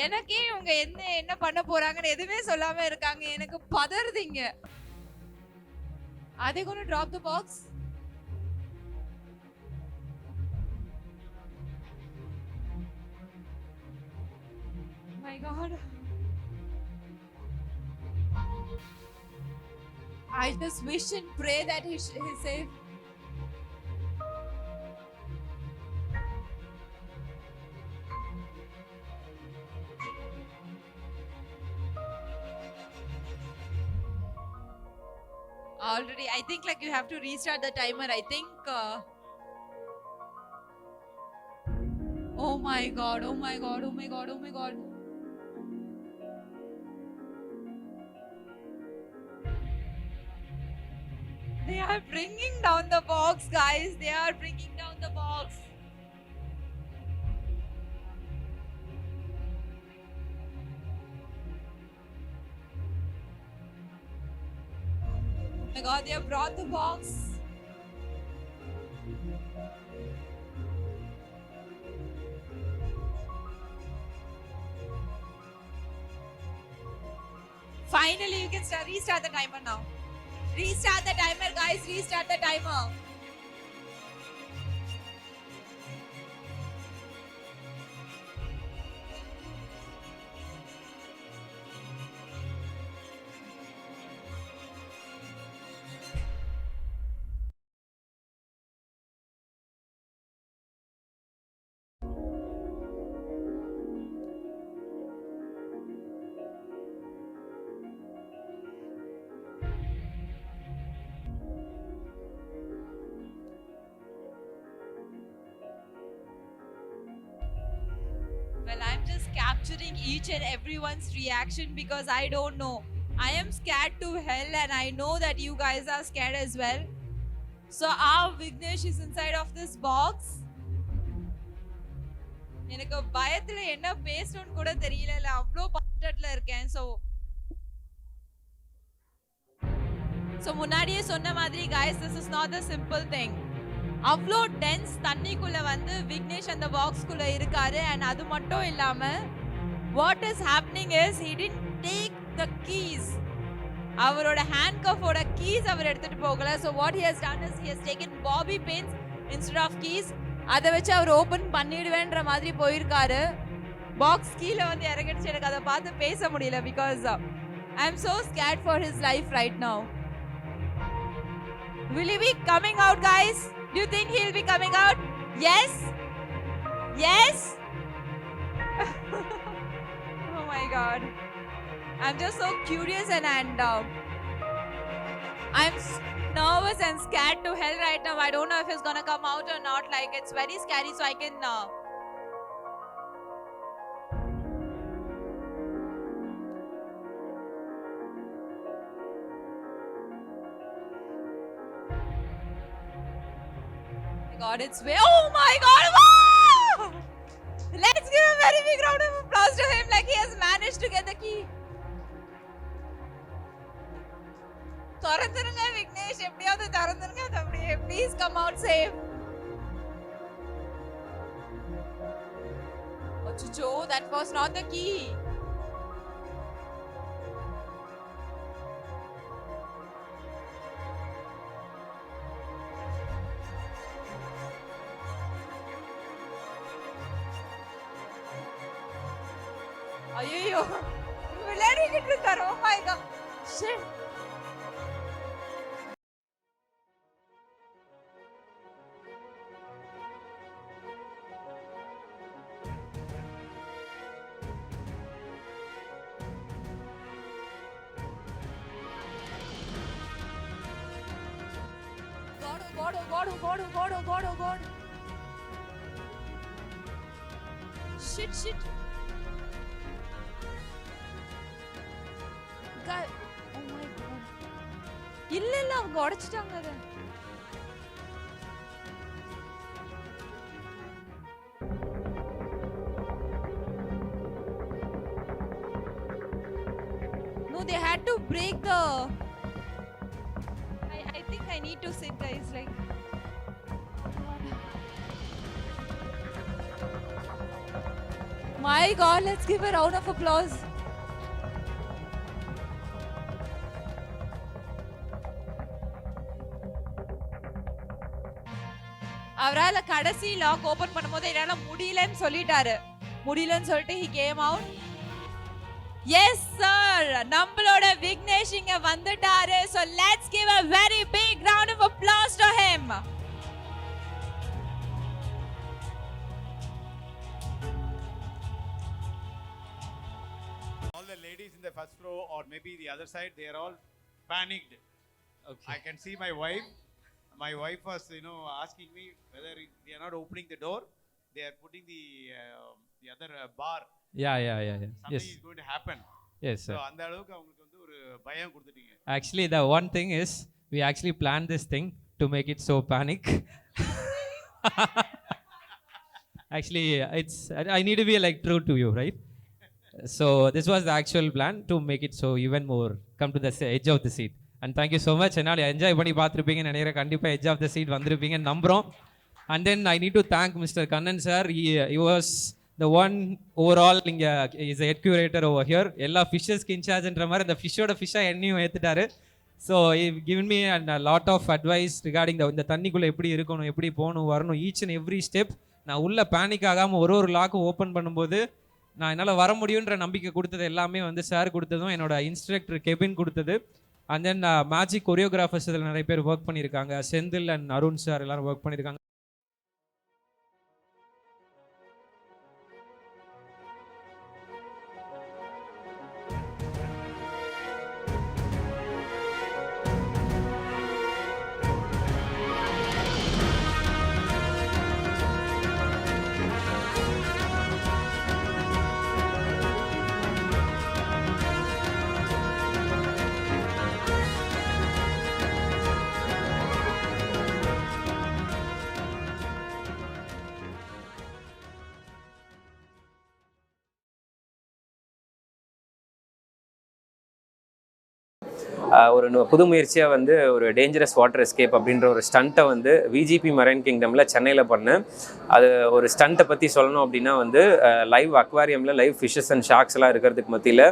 எனக்கே இவங்க என்ன பண்ண போறாங்கன்னு எதுவுமே சொல்லாம இருக்காங்க. எனக்கு பதறுதுங்க. Are they going to drop the box? My God. I just wish and pray that he's safe. Already, I think like you have to restart the timer. I think. Oh my God! Oh my God! Oh my God! Oh my God! They are bringing down the box, guys. They are bringing down the box. Oh my God, they have brought the box. Finally, you can restart the timer now. Restart the timer, guys. Restart the timer. Well, I'm just capturing each and everyone's reaction because I don't know. I am scared to hell and I know that you guys are scared as well. So our Vignesh is inside of this box. எனக்கு பயத்துல என்ன பேசணும்னு கூட தெரியல. அவ்ளோ பதட்டத்துல இருக்கேன். So முன்னாடியே சொன்ன மாதிரி guys, this is not a simple thing. அவ்ளோ டென்ஸ் தண்ணிக்குள்ள வந்து விக்னேஷ் அந்த பாக்ஸ்க்குள்ள இருக்காரு. அண்ட் அது மட்டும் இல்லாம what is happening is he didn't take the keys. அவரோட ஹேண்ட்கஃபோட கீஸ் அவர் எடுத்துட்டு போகல. So what he has done is he has taken bobby pins instead of keys. அதை வச்சு அவர் ஓபன் பண்ணிடுவேன்ற மாதிரி போயிருக்காரு. பாக்ஸ் கீழே வந்து இறங்கிடுச்சு. எனக்கு அதை பார்த்து பேச முடியல because I am so scared for his life right now. Will he be coming out, guys? Do you think he'll be coming out? Yes? Yes? Oh my God. I'm just so curious and I'm nervous and scared to hell right now. I don't know if he's gonna come out or not. Like, it's very scary, so I can... God, it's way. Oh my God! Wow! Let's give a very big round of applause to him, like he has managed to get the key. Thoranthirunga Vignesh, eppadiyaவது thoranthirunga thambiye. Please come out safe. Achucho, that was not the key. ஐயோ விளையாடிக்கிட்டு இருக்காரு. Oh my God. Shit. God. Shit. God. Oh my God. இல்ல அவங்க உடைச்சிட்டாங்க அத. No, they had to break the... I think I need to sit, guys, like... My God, let's give a round of applause. அவரால கடைசி lock open பண்ணும்போது என்னால முடியலன்னு சொல்லிட்டாரு. முடியலன்னு சொல்லிட்டு he came out. Yes sir, நம்மளோட விக்னேஷ் இங்க வந்துட்டாரு. So let's give a very big round of applause to him. All the ladies in the first row or maybe the other side, they are all panicked. Okay. I can see my wife. My wife was, asking me whether they are not opening the door. They are putting the other bar. Yeah. Something Yes. is going to happen. Yes, sir. So அந்த அளவுக்கு அவங்களுக்கு வந்து ஒரு பயம் கொடுத்துட்டீங்க. Actually, the one thing is we actually planned this thing to make it so panic. Actually, I need to be like true to you, right? So this was the actual plan to make it so even more come to the edge of the seat. And thank you so much. என்னால் enjoy பண்ணி பார்த்துருப்பீங்கன்னு நினைக்கிறேன். கண்டிப்பாக edge of the seat வந்திருப்பீங்கன்னு நம்புகிறோம். And then I need to thank Mr. Kannan sir. He was the one overall இங்கே is head curator over here. எல்லா ஃபிஷ்ஷஸ்க்கு இன்சார்ஜ்ன்ற மாதிரி அந்த ஃபிஷ்ஷோட ஃபிஷ்ஷாக என்னையும் ஏற்றுட்டாரு. So given me a lot of advice regarding இந்த தண்ணிக்குள்ளே எப்படி இருக்கணும், எப்படி போகணும் வரணும், ஈச் அண்ட் எவ்ரி ஸ்டெப். நான் உள்ள பேனிக் ஆகாமல் ஒரு லாக்கும் ஓப்பன் பண்ணும்போது நான் என்னால் வர முடியுன்ற நம்பிக்கை கொடுத்தது எல்லாமே வந்து சார் கொடுத்ததும் என்னோட இன்ஸ்ட்ரக்டர் கெபின் கொடுத்தது. அண்ட் தென் மேஜிக் கொரியோகிராஃபர்ஸ் இதில் நிறைய பேர் ஒர்க் பண்ணியிருக்காங்க. செந்தில் அண்ட் அருண் சார் எல்லாரும் ஒர்க் பண்ணியிருக்காங்க. ஒரு புது முயற்சியாக வந்து ஒரு டேஞ்சரஸ் வாட்டர் எஸ்கேப் அப்படின்ற ஒரு ஸ்டண்ட்டை வந்து விஜிபி மரைன் கிங்டமில் சென்னையில் பண்ணேன். அது ஒரு ஸ்டண்ட்டை பற்றி சொல்லணும் அப்படின்னா வந்து லைவ் அக்வாரியமில் லைவ் ஃபிஷ்ஷஸ் அண்ட் ஷார்க்ஸ் எல்லாம் இருக்கிறதுக்கு மத்தியில்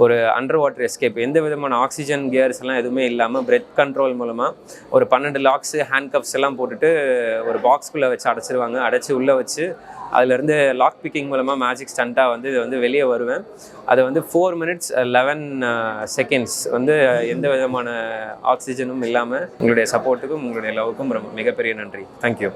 ஒரு அண்டர் வாட்டர் எஸ்கேப் எந்த விதமான ஆக்சிஜன் கியர்ஸ் எல்லாம் எதுவுமே இல்லாமல் பிரெத் கண்ட்ரோல் மூலமாக ஒரு 12 லாக்ஸு ஹேண்ட்கப்ஸ் எல்லாம் போட்டுட்டு ஒரு பாக்ஸ்குள்ளே வச்சு அடைச்சிருவாங்க. அடைச்சி உள்ளே வச்சு அதிலேருந்து லாக் பிக்கிங் மூலமாக மேஜிக் ஸ்டண்ட்டாக வந்து இது வந்து வெளியே வருவேன். அதை வந்து 4 minutes 11 seconds வந்து எந்த விதமான ஆக்சிஜனும் இல்லாமல் உங்களுடைய சப்போர்ட்டுக்கும் உங்களுடைய லவ்வுக்கும் மிகப்பெரிய நன்றி. தேங்க்யூ.